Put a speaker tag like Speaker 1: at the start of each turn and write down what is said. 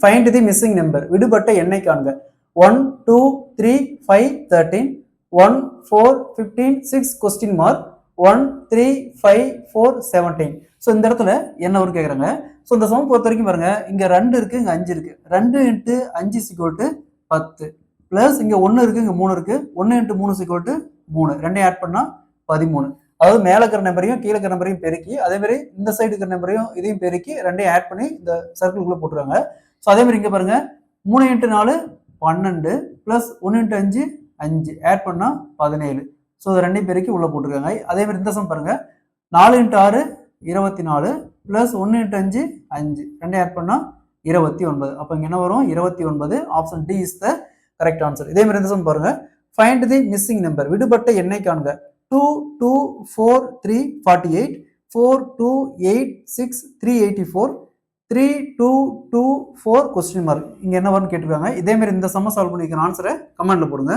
Speaker 1: Find தி missing number. விடுபட்ட எண்ணை காண்க. 1 2 3 5 13 1 4 15 6 கொஸ்டின் மார்க் 1 3 5 4 17. ஸோ இந்த இடத்துல என்ன ஒரு கேட்குறாங்க. ஸோ இந்த சமம் பொறுத்த வரைக்கும் பாருங்க, இங்க 2 இருக்கு, இங்க 5 இருக்கு. 2 × 5 = 10 பிளஸ் இங்க 1 இருக்கு, இங்க 3 இருக்கு. 1 × 3 = 3. ரெண்டையும் ஆட் பண்ணா 13. அதாவது மேல இருக்கிற நம்பரையும் கீழே இருக்கிற நம்பரையும் பெருக்கி, அதே மாதிரி இந்த சைடு இருக்கிற நம்பரையும் இதையும் பெருக்கி ரெண்டையும் ஆட் பண்ணி இந்த சர்க்கிள்குள்ள போட்டுருவாங்க. ஸோ அதே மாதிரி இங்க பாருங்க, 3 × 4 12 பிளஸ் 1 × 5 5 ஆட் பண்ணா 17. ஸோ இது ரெண்டையும் பெருக்கி உள்ள போட்டுருக்காங்க. அதே மாதிரி இந்த சம் பாருங்க, 4 × 6 24 பிளஸ் 1 × 5 5 ரெண்டையும் ஆட் பண்ணா 29. அப்போ இங்க என்ன வரும்? 29. Option D is the correct answer. இதே மாதிரி இந்த சம் பாருங்க, ஃபைண்ட் தி மிஸ்ஸிங் நம்பர். விடுபட்ட எண்ணை காண்க. 2 2 4 3 48 4 2 8 6 384 3 2 2 4 கொஸ்டின் மார்க். இங்க என்ன வரும்னு கேட்டிருக்காங்க. இதே மாதிரி இந்த சம்ம சால்வ் பண்ணிக்கிற ஆன்சரை கமெண்ட்ல போடுங்க.